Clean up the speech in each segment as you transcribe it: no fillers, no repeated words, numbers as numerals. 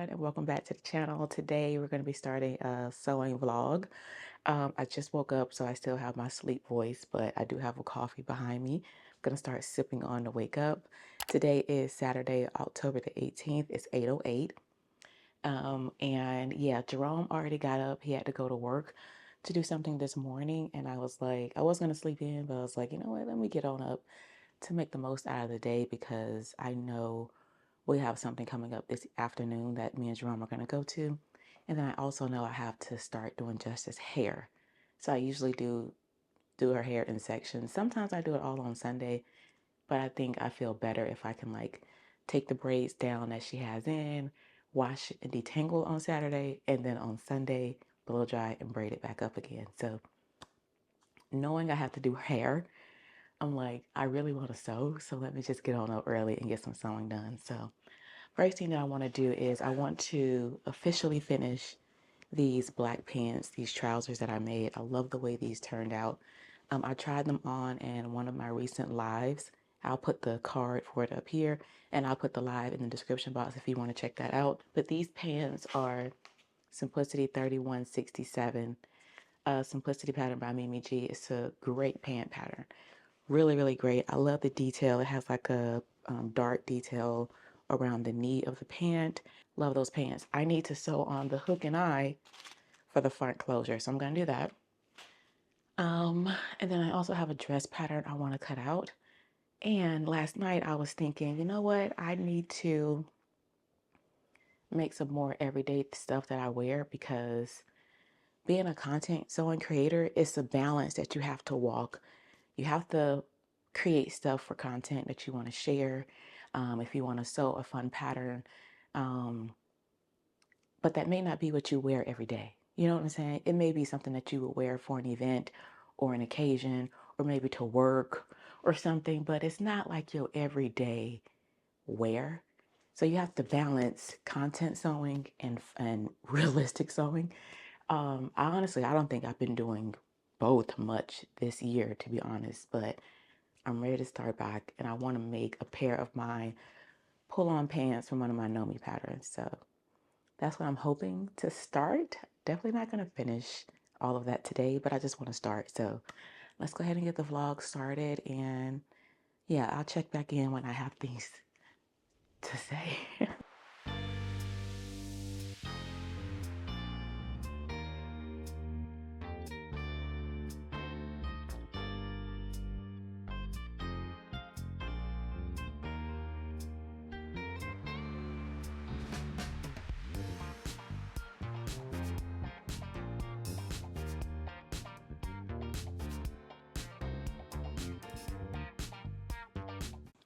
everyone, and welcome back to the channel. Today we're going to be starting a sewing vlog. I just woke up, so I still have my sleep voice, but I do have a coffee behind me. I'm going to start sipping on to wake up. Today is Saturday, October the 18th. It's 8:08. And yeah, Jerome already got up. He had to go to work to do something this morning, and I was like, I was going to sleep in, but I was like, you know what, let me get on up to make the most out of the day because I know we have something coming up this afternoon that me and Jerome are going to go to. And then I also know I have to start doing Justice's hair. So I usually do her hair in sections. Sometimes I do it all on Sunday, but I think I feel better if I can like take the braids down that she has in, wash and detangle on Saturday, and then on Sunday blow dry and braid it back up again. So knowing I have to do hair, I'm like, I really want to sew, so let me just get on up early and get some sewing done. So first thing that I want to do is I want to officially finish these black pants, these trousers that I made. I love the way these turned out. I tried them on in one of my recent lives. I'll put the card for it up here, and I'll put the live in the description box if you want to check that out. But these pants are Simplicity 3167, Simplicity pattern by Mimi G. It's a great pant pattern. Really, really great. I love the detail. It has like a dark detail around the knee of the pant. Love those pants. I need to sew on the hook and eye for the front closure, so I'm going to do that. And then I also have a dress pattern I want to cut out. And last night I was thinking, you know what? I need to make some more everyday stuff that I wear because being a content sewing creator, it's a balance that you have to walk. You have to create stuff for content that you want to share. If you want to sew a fun pattern, um, but that may not be what you wear every day. You know what I'm saying? It may be something that you would wear for an event or an occasion or maybe to work or something, but it's not like your everyday wear. So you have to balance content sewing and realistic sewing. I don't think I've been doing both much this year, to be honest, but I'm ready to start back and I want to make a pair of my pull-on pants from one of my Nomi patterns. So that's what I'm hoping to start. Definitely not going to finish all of that today, but I just want to start. So let's go ahead and get the vlog started. And yeah, I'll check back in when I have things to say.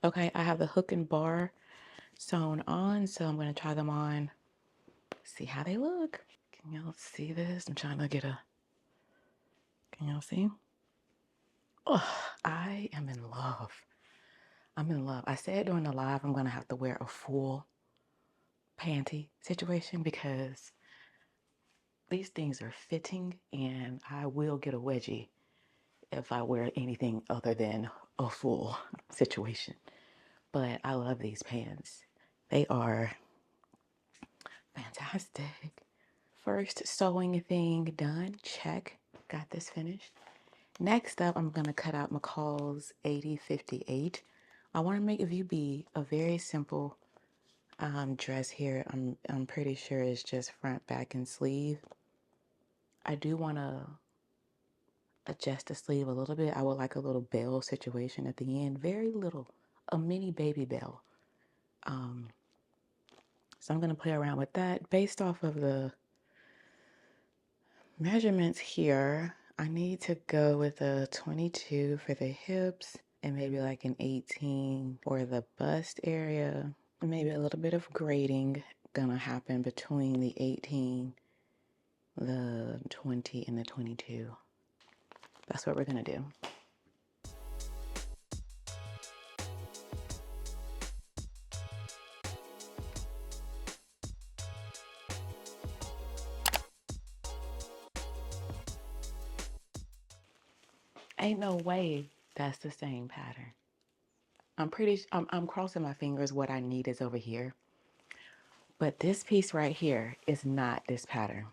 Okay, I have the hook and bar sewn on, so I'm going to try them on, see how they look. Can y'all see this? I'm trying to get a, can y'all see? Oh, I am in love. I'm in love. I said during the live I'm going to have to wear a full panty situation because these things are fitting and I will get a wedgie if I wear anything other than a full situation. But I love these pants. They are fantastic. First sewing thing done. Check. Got this finished. Next up, I'm going to cut out McCall's 8058. I want to make View B a very simple dress here. I'm pretty sure it's just front, back, and sleeve. I do want to adjust the sleeve a little bit. I would like a little bell situation at the end. Very little. A mini baby bell. So I'm going to play around with that. Based off of the measurements here, I need to go with a 22 for the hips and maybe like an 18 for the bust area. Maybe a little bit of grading gonna happen between the 18, the 20, and the 22. That's what we're gonna do. Ain't no way that's the same pattern. I'm crossing my fingers. What I need is over here. But this piece right here is not this pattern.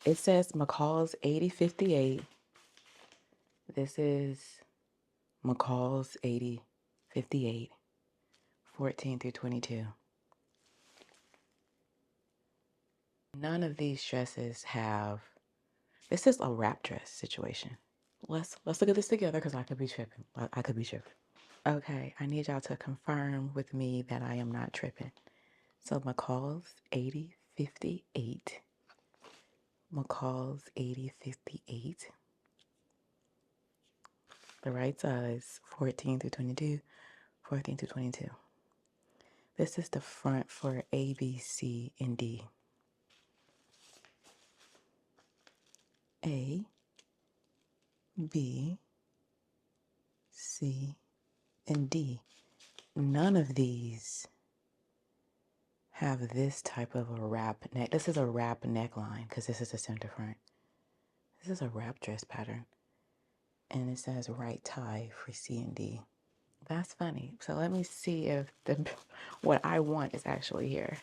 It says McCall's 8058. This is McCall's 8058, 14 through 22. None of these dresses have, this is a wrap dress situation. Let's look at this together because I could be tripping. I could be tripping. Okay, I need y'all to confirm with me that I am not tripping. So McCall's 8058. McCall's 8058. The right size, 14 through 22. 14 through 22. This is the front for A, B, C, and D. A, B, C, and D. None of these have this type of a wrap neck. This is a wrap neckline because this is the center front. This is a wrap dress pattern. And it says right tie for C and D. That's funny. So let me see if what I want is actually here.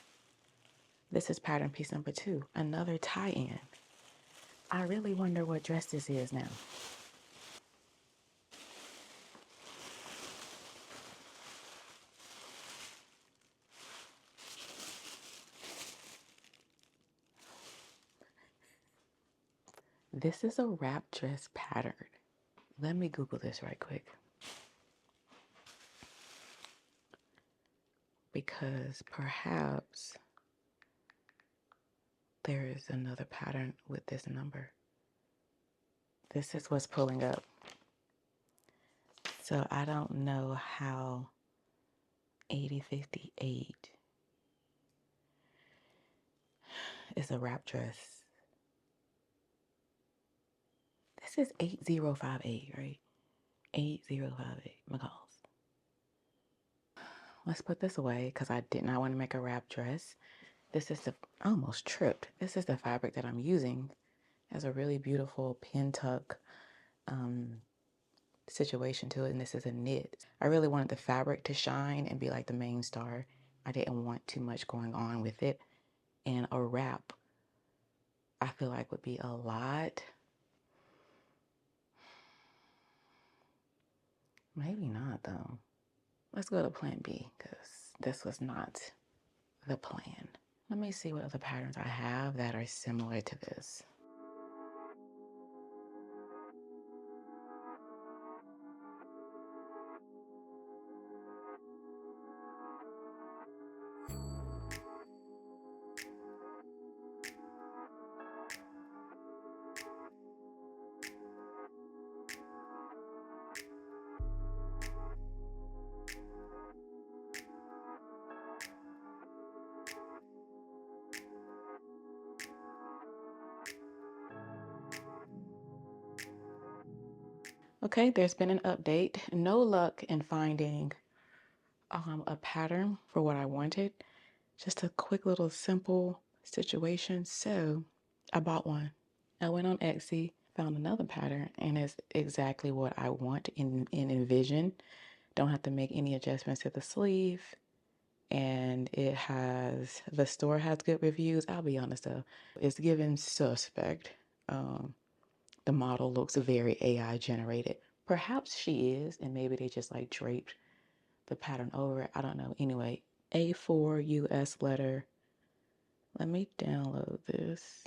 This is pattern piece number 2, another tie-in. I really wonder what dress this is now. This is a wrap dress pattern. Let me Google this right quick. Because perhaps there is another pattern with this number. This is what's pulling up. So I don't know how 8058 is a wrap dress. This is 8058, right? 8058, McCall's. Let's put this away because I did not want to make a wrap dress. This is I almost tripped. This is the fabric that I'm using. It has a really beautiful pin tuck situation to it, and this is a knit. I really wanted the fabric to shine and be like the main star. I didn't want too much going on with it, and a wrap I feel like would be a lot. Maybe not though. Let's go to plan B because this was not the plan. Let me see what other patterns I have that are similar to this. Okay, there's been an update. No luck in finding a pattern for what I wanted. Just a quick little simple situation. So I bought one. I went on Etsy, found another pattern, and it's exactly what I want and envision. Don't have to make any adjustments to the sleeve. And the store has good reviews. I'll be honest though, it's given suspect. The model looks very AI generated. Perhaps she is, and maybe they just like draped the pattern over it. I don't know. Anyway, A4 US letter. Let me download this.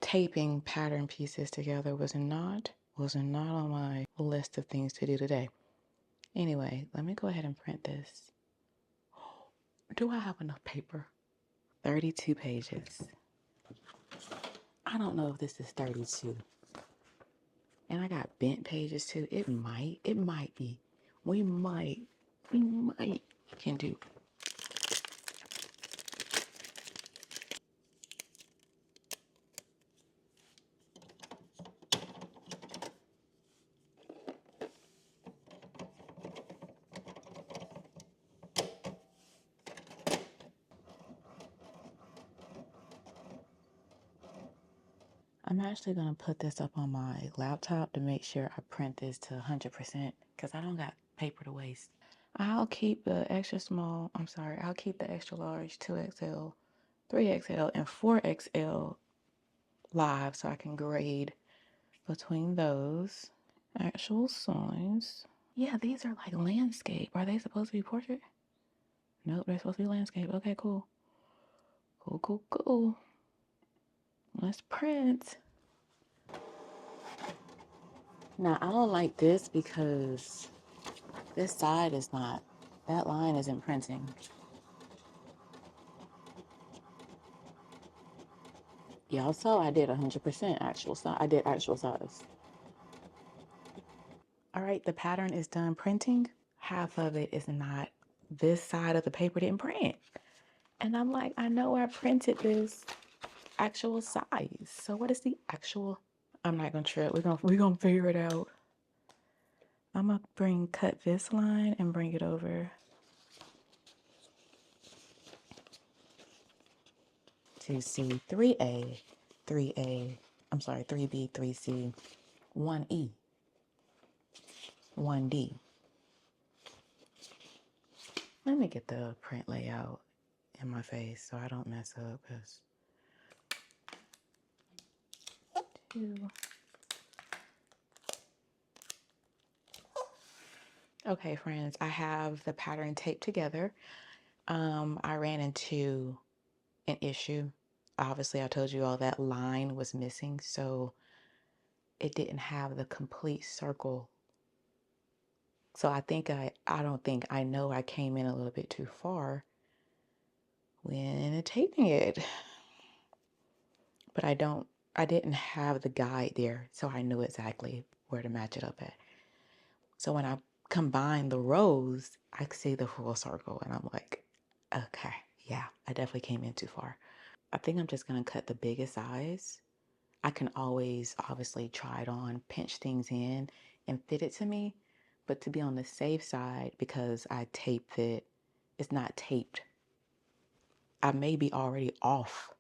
Taping pattern pieces together was not on my list of things to do today. Anyway, let me go ahead and print this. Do I have enough paper? 32 pages. I don't know if this is 32. And I got bent pages too. It might be. We might can do. I'm actually going to put this up on my laptop to make sure I print this to 100% because I don't got paper to waste. I'll keep the extra small, I'll keep the extra large 2XL, 3XL, and 4XL live so I can grade between those actual size. Yeah, these are like landscape. Are they supposed to be portrait? Nope, they're supposed to be landscape. Okay, cool. Cool, cool, cool. Let's print. Now, I don't like this because this side is not, that line isn't printing. Y'all saw I did 100% actual size. I did actual size. All right, the pattern is done printing. Half of it is not, this side of the paper didn't print. And I'm like, I know I printed this actual size. So what is the actual? I'm not gonna trip. We're gonna figure it out. I'm gonna cut this line and bring it over to C 3A, 3A. I'm sorry, 3B, 3C, 1E, 1D. Let me get the print layout in my face so I don't mess up. Okay, friends, I have the pattern taped together. I ran into an issue. Obviously, I told you all that line was missing, so it didn't have the complete circle. So I know I came in a little bit too far when taping it. But I didn't have the guide there, so I knew exactly where to match it up at. So when I combine the rows, I see the full circle and I'm like, okay, yeah, I definitely came in too far. I think I'm just gonna cut the biggest size. I can always obviously try it on, pinch things in and fit it to me. But to be on the safe side, because I taped it, it's not taped. I may be already off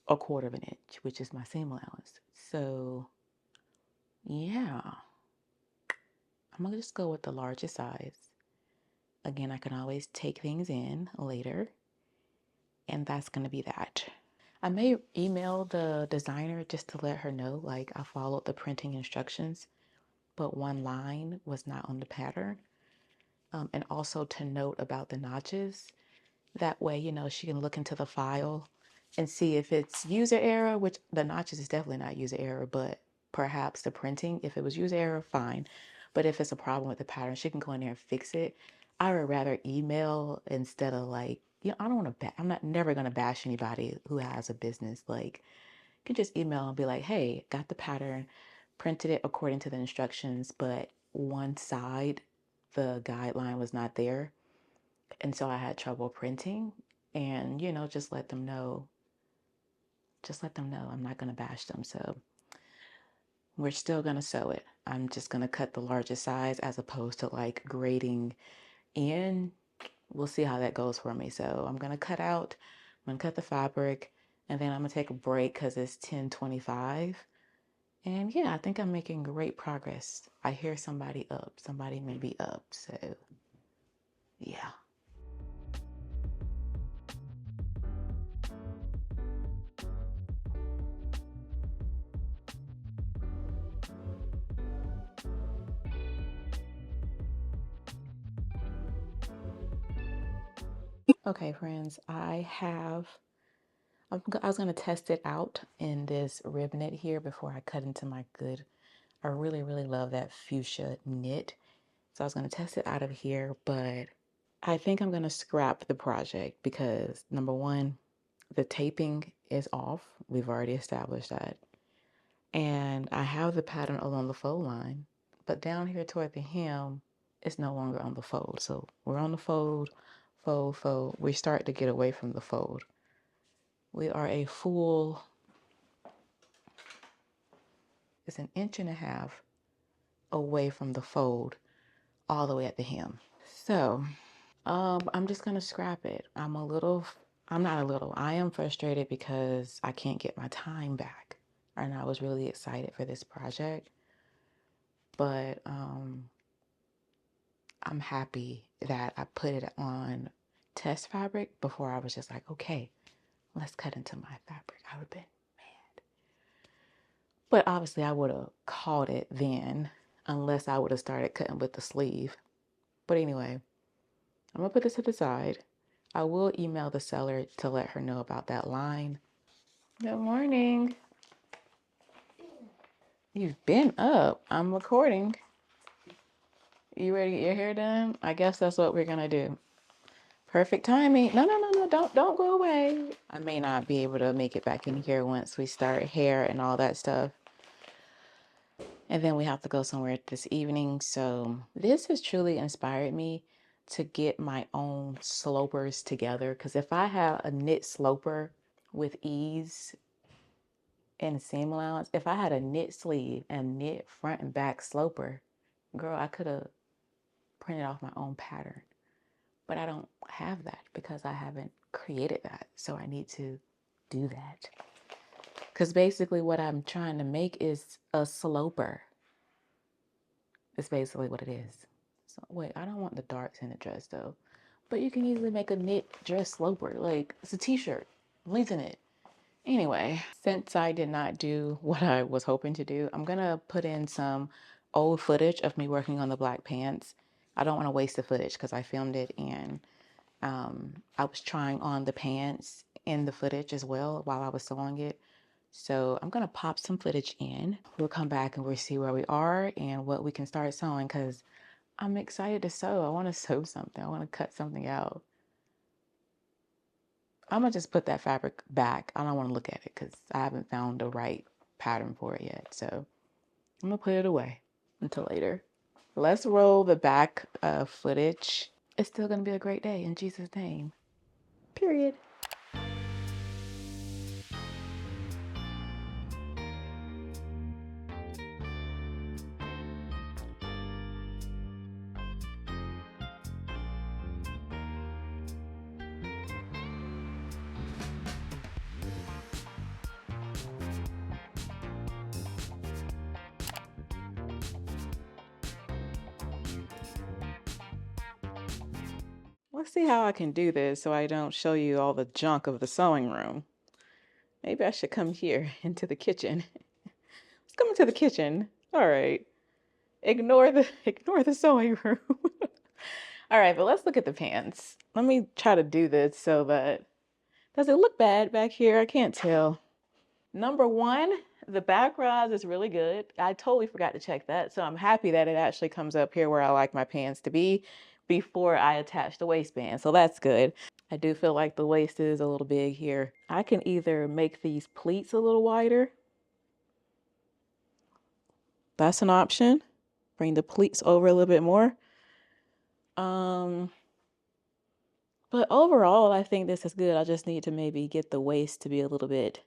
a 1/4 of an inch, which is my seam allowance. So yeah, I'm gonna just go with the largest size. Again, I can always take things in later, and that's gonna be that. I may email the designer just to let her know, like I followed the printing instructions, but one line was not on the pattern. And also to note about the notches. That way, she can look into the file and see if it's user error, which the notches is definitely not user error, but perhaps the printing, if it was user error, fine. But if it's a problem with the pattern, she can go in there and fix it. I would rather email instead of like, I don't want to, I'm not never going to bash anybody who has a business. Like, you can just email and be like, hey, got the pattern, printed it according to the instructions, but one side, the guideline was not there. And so I had trouble printing and, just let them know. Just let them know I'm not going to bash them. So we're still going to sew it. I'm just going to cut the largest size as opposed to like grading in. We'll see how that goes for me. So I'm going to cut out, I'm going to cut the fabric, and then I'm going to take a break because it's 10:25. And yeah, I think I'm making great progress. I hear somebody up. Somebody may be up. So yeah. Okay, friends, I was going to test it out in this rib knit here before I cut into my good. I really, really love that fuchsia knit. So I was going to test it out of here, but I think I'm going to scrap the project because number one, the taping is off. We've already established that. And I have the pattern along the fold line, but down here toward the hem, it's no longer on the fold. So we're on the fold, fold, fold. We start to get away from the fold. We are a full, it's 1.5 inches away from the fold all the way at the hem. So I'm just gonna scrap it. I'm not a little, I am frustrated because I can't get my time back. And I was really excited for this project. But I'm happy that I put it on test fabric before I was just like, okay, let's cut into my fabric. I would have been mad. But obviously I would have caught it then unless I would have started cutting with the sleeve. But anyway, I'm gonna put this to the side. I will email the seller to let her know about that line. Good morning. You've been up. I'm recording. You ready to get your hair done? I guess that's what we're gonna do. Perfect timing. No, don't go away. I may not be able to make it back in here once we start hair and all that stuff. And then we have to go somewhere this evening. So this has truly inspired me to get my own slopers together. Because if I have a knit sloper with ease and seam allowance, if I had a knit sleeve and knit front and back sloper, girl, I could have printed off my own pattern. But I don't have that because I haven't created that. So I need to do that. Because basically what I'm trying to make is a sloper. It's basically what it is. So wait, I don't want the darks in the dress though. But you can easily make a knit dress sloper. Like, it's a t-shirt. Lengthen it. Anyway, since I did not do what I was hoping to do, I'm going to put in some old footage of me working on the black pants. I don't want to waste the footage because I filmed it and I was trying on the pants in the footage as well while I was sewing it. So I'm going to pop some footage in. We'll come back and we'll see where we are and what we can start sewing because I'm excited to sew. I want to sew something. I want to cut something out. I'm going to just put that fabric back. I don't want to look at it because I haven't found the right pattern for it yet. So I'm going to put it away until later. Let's roll the back footage. It's still going to be a great day in Jesus' name. Period. Let's see how I can do this so I don't show you all the junk of the sewing room. Maybe I should come here into the kitchen. Let's come into the kitchen. All right. Ignore the sewing room. All right, but let's look at the pants. Let me try to do this so that, does it look bad back here? I can't tell. Number one, the back rise is really good. I totally forgot to check that. So I'm happy that it actually comes up here where I like my pants to be before I attach the waistband. So that's good. I do feel like the waist is a little big here. I can either make these pleats a little wider. That's an option. Bring the pleats over a little bit more. But overall, I think this is good. I just need to maybe get the waist to be a little bit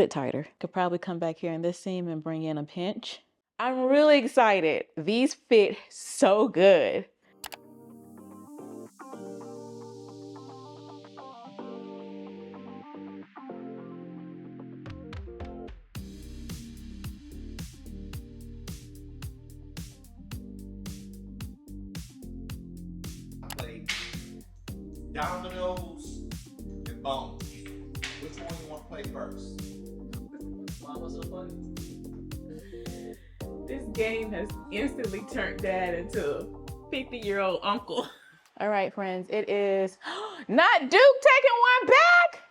tighter. Could probably come back here in this seam and bring in a pinch. I'm really excited. These fit so good. Play dominoes and bones. Which one you want to play first? Mom was so funny. This game has instantly turned Dad into a 50-year-old uncle. All right, friends, it is not Duke taking one back.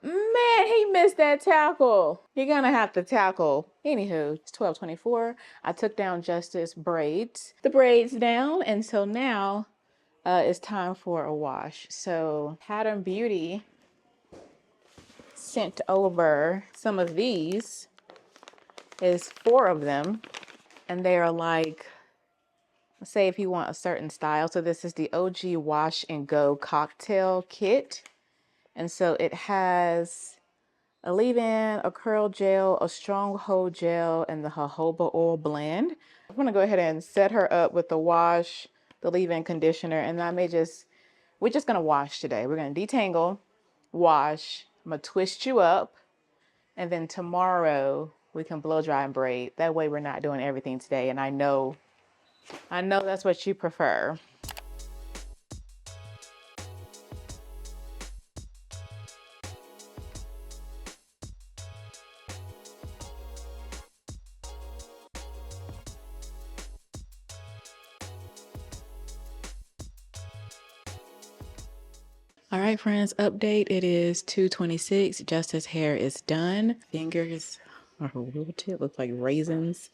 Man, he missed that tackle. You're gonna have to tackle. Anywho, it's 12:24. I took down Justice braids. The braids down, and so now it's time for a wash. So Pattern Beauty sent over some of these. Is 4 of them, and they are like, let's say if you want a certain style. So this is the OG Wash and Go cocktail kit. And so it has a leave-in, a curl gel, a strong hold gel, and the jojoba oil blend. I'm gonna go ahead and set her up with the wash, the leave-in conditioner, and we're just gonna wash today. We're gonna detangle, wash, I'm gonna twist you up, and then tomorrow we can blow dry and braid. That way we're not doing everything today, and I know I know that's what you prefer. All right, friends, update. It is 2:26. Justice hair is done. Fingers are wilted, look like raisins.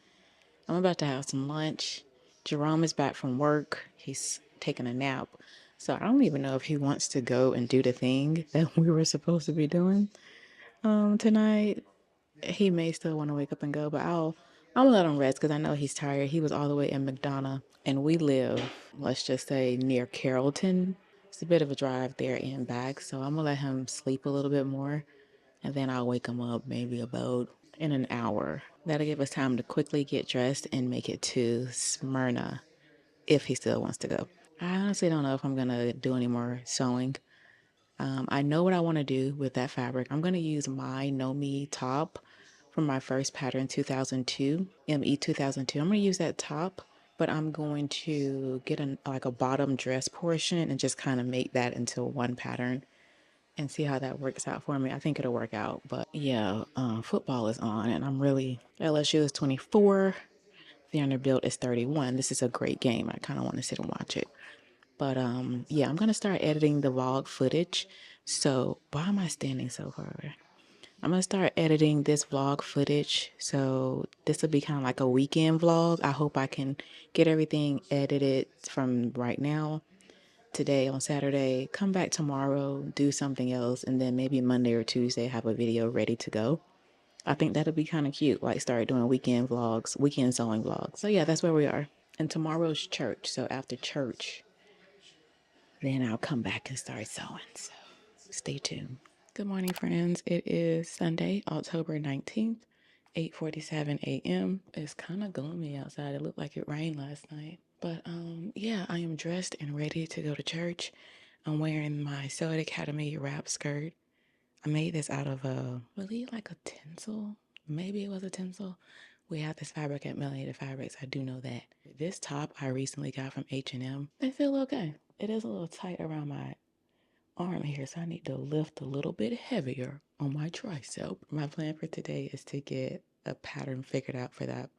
I'm about to have some lunch. Jerome is back from work. He's taking a nap. So I don't even know if he wants to go and do the thing that we were supposed to be doing tonight. He may still want to wake up and go, but I'm gonna let him rest because I know he's tired. He was all the way in McDonough, and we live, let's just say, near Carrollton. It's a bit of a drive there and back, so I'm gonna let him sleep a little bit more, and then I'll wake him up maybe about in an hour. That'll give us time to quickly get dressed and make it to Smyrna if he still wants to go. I honestly don't know if I'm gonna do any more sewing. I know what I want to do with that fabric. I'm going to use my Know Me top from my first pattern 2002, ME 2002. I'm going to use that top, but I'm going to get like a bottom dress portion and just kind of make that into one pattern and see how that works out for me. I think it'll work out. But yeah, football is on, and LSU is 24. Vanderbilt is 31. This is a great game. I kind of want to sit and watch it. But yeah, I'm gonna start editing the vlog footage. So why am I standing so far away? I'm gonna start editing this vlog footage. So this will be kind of like a weekend vlog. I hope I can get everything edited from right now, today on Saturday, come back tomorrow, do something else, and then maybe Monday or Tuesday have a video ready to go. I think that'll be kind of cute. Like start doing weekend vlogs, weekend sewing vlogs. So yeah, that's where we are. And tomorrow's church. So after church, then I'll come back and start sewing. So stay tuned. Good morning, friends. It is Sunday, October 19th, 8:47 a.m. It's kind of gloomy outside. It looked like it rained last night. But yeah, I am dressed and ready to go to church. I'm wearing my Sew It Academy wrap skirt. I made this out of really like a tinsel. Maybe it was a tinsel. We have this fabric at Melanated Fabrics. I do know that. This top I recently got from H&M. They feel okay. It is a little tight around my arm here, so I need to lift a little bit heavier on my tricep. My plan for today is to get a pattern figured out for that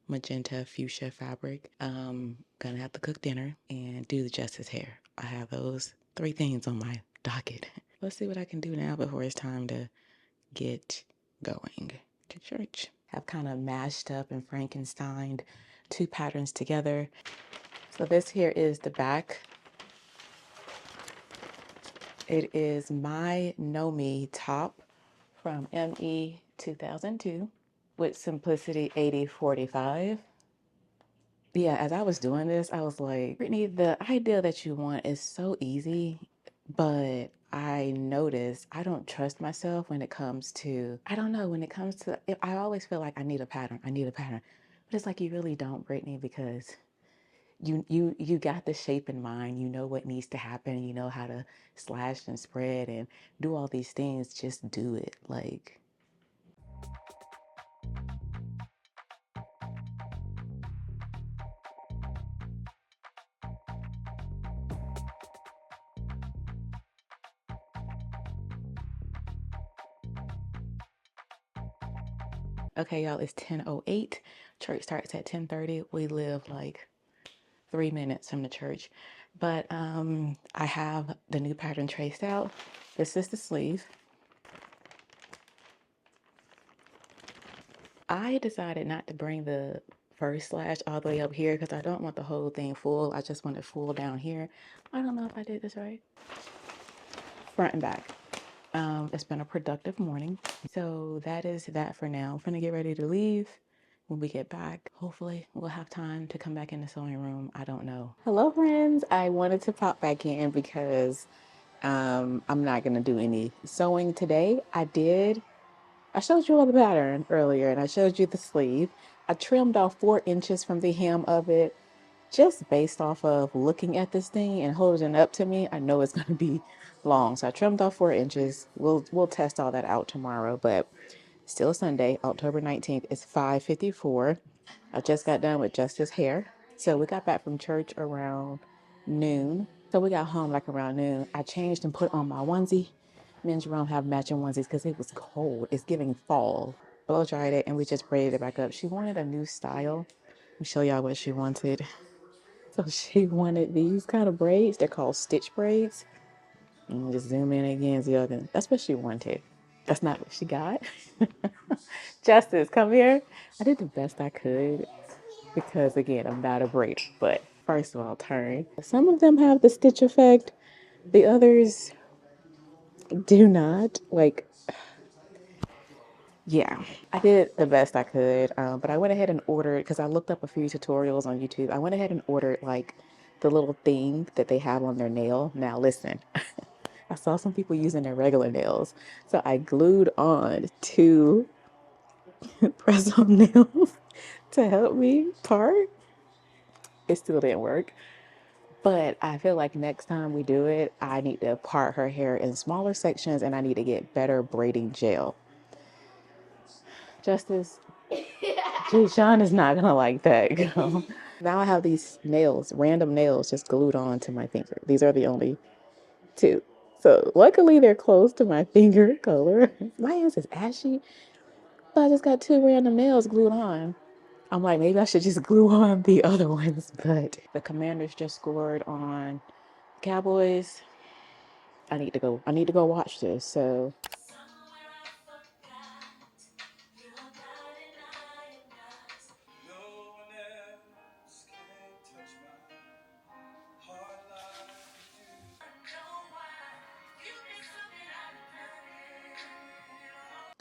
magenta fuchsia fabric. Gonna have to cook dinner and do the Justice hair. I have those three things on my docket. Let's see what I can do now before it's time to get going to church. I've kind of mashed up and Frankensteined two patterns together. So this here is the back. It is my Know Me top from ME 2002 with Simplicity 8045. Yeah, as I was doing this, I was like, Brittany, the idea that you want is so easy, but I noticed I don't trust myself when it comes to, I don't know, when it comes to, I always feel like I need a pattern. I need a pattern. But it's like you really don't, Brittany, because you got the shape in mind. You know what needs to happen. You know how to slash and spread and do all these things. Just do it. Like, okay, y'all, it's 10:08. Church starts at 10:30. We live like 3 minutes from the church. But I have the new pattern traced out. This is the sleeve. I decided not to bring the first slash all the way up here because I don't want the whole thing full. I just want it full down here. I don't know if I did this right. Front and back. It's been a productive morning. So that is that for now. I'm gonna get ready to leave. When we get back, hopefully we'll have time to come back in the sewing room. I don't know. Hello, friends. I wanted to pop back in because I'm not gonna do any sewing today. I showed you all the pattern earlier and I showed you the sleeve. I trimmed off 4 inches from the hem of it just based off of looking at this thing and holding it up to me. I know it's gonna be long. So I trimmed off 4 inches. We'll test all that out tomorrow, but still Sunday, October 19th. It's 5:54. I just got done with Justice hair. So we got back from church around noon. So we got home like around noon. I changed and put on my onesie. Me and Jerome have matching onesies because it was cold. It's giving fall. Blow dried it and we just braided it back up. She wanted a new style. Let me show y'all what she wanted. So she wanted these kind of braids. They're called stitch braids. And just zoom in again so y'all can. That's what she wanted. That's not what she got. Justice, come here. I did the best I could because again, I'm not a braider. But first of all, turn. Some of them have the stitch effect. The others do not. Like, yeah, I did the best I could. But I went ahead and ordered because I looked up a few tutorials on YouTube. I went ahead and ordered like the little thing that they have on their nail. Now listen, I saw some people using their regular nails, so I glued on two press-on nails to help me part. It still didn't work. But I feel like next time we do it, I need to part her hair in smaller sections and I need to get better braiding gel. Justice, Sean is not gonna like that, girl. Now I have these nails, random nails, just glued on to my finger. These are the only two. So luckily they're close to my finger color. My hands is ashy, but I just got two random nails glued on. I'm like, maybe I should just glue on the other ones, but the Commanders just scored on Cowboys. I need to go watch this. So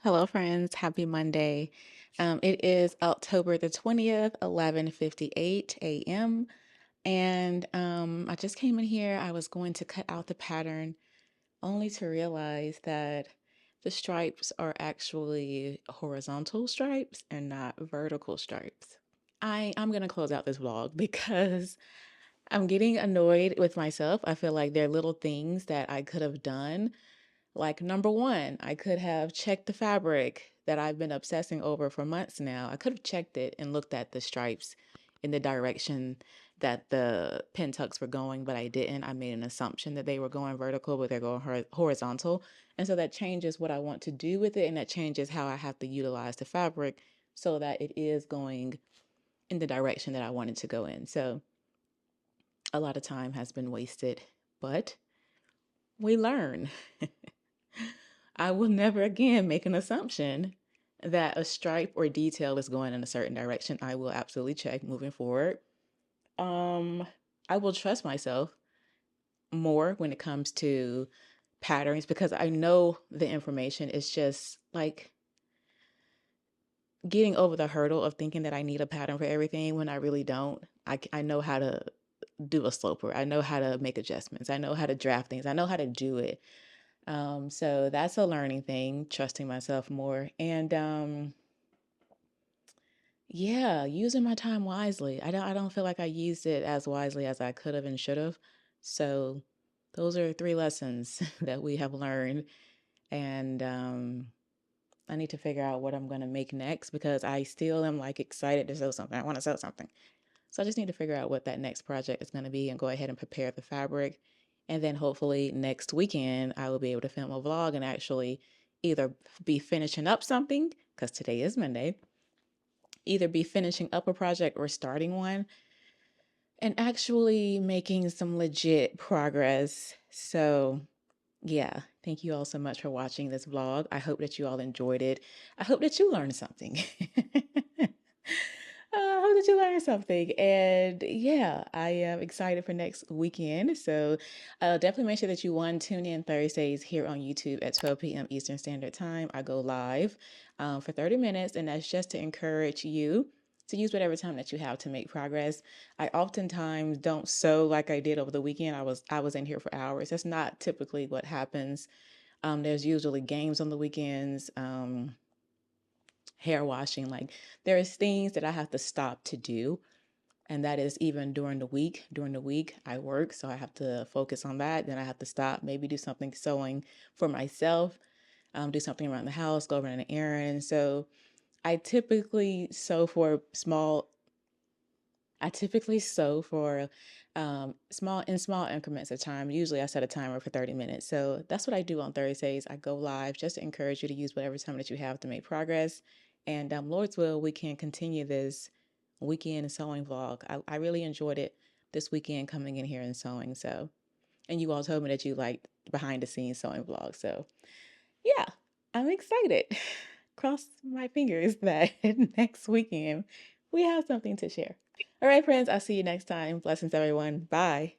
hello, friends. Happy Monday. It is October the 20th, 11:58 a.m. And I just came in here. I was going to cut out the pattern only to realize that the stripes are actually horizontal stripes and not vertical stripes. I'm going to close out this vlog because I'm getting annoyed with myself. I feel like there are little things that I could have done. Like, number one, I could have checked the fabric that I've been obsessing over for months now. I could have checked it and looked at the stripes in the direction that the pin tucks were going, but I didn't. I made an assumption that they were going vertical, but they're going horizontal. And so that changes what I want to do with it, and that changes how I have to utilize the fabric so that it is going in the direction that I wanted to go in. So a lot of time has been wasted, but we learn. I will never again make an assumption that a stripe or detail is going in a certain direction. I will absolutely check moving forward. I will trust myself more when it comes to patterns because I know the information is just like getting over the hurdle of thinking that I need a pattern for everything when I really don't. I know how to do a sloper. I know how to make adjustments. I know how to draft things. I know how to do it. So that's a learning thing, trusting myself more. And yeah, using my time wisely. I don't feel like I used it as wisely as I could have and should have. So those are three lessons that we have learned. And I need to figure out what I'm gonna make next because I still am like excited to sew something. I want to sew something. So I just need to figure out what that next project is gonna be and go ahead and prepare the fabric. And then hopefully next weekend I will be able to film a vlog and actually either be finishing up something, because today is Monday, either be finishing up a project or starting one and actually making some legit progress. So, yeah, thank you all so much for watching this vlog. I hope that you all enjoyed it. I hope that you learned something. I hope that you learned something. And yeah, I am excited for next weekend. So definitely make sure that you tune in Thursdays here on YouTube at 12 p.m. Eastern Standard Time. I go live for 30 minutes, and that's just to encourage you to use whatever time that you have to make progress. I oftentimes don't sew like I did over the weekend. I was in here for hours. That's not typically what happens. There's usually games on the weekends. Hair washing. Like there's things that I have to stop to do. And that is even during the week. During the week, I work, so I have to focus on that. Then I have to stop, maybe do something sewing for myself, do something around the house, go run an errand. So I typically sew for small I typically sew for small increments of time. Usually I set a timer for 30 minutes. So that's what I do on Thursdays. I go live just to encourage you to use whatever time that you have to make progress. And Lord's will, we can continue this weekend sewing vlog. I really enjoyed it this weekend coming in here and sewing. So, and you all told me that you liked behind the scenes sewing vlogs. So yeah, I'm excited. Cross my fingers that next weekend we have something to share. All right, friends, I'll see you next time. Blessings, everyone. Bye.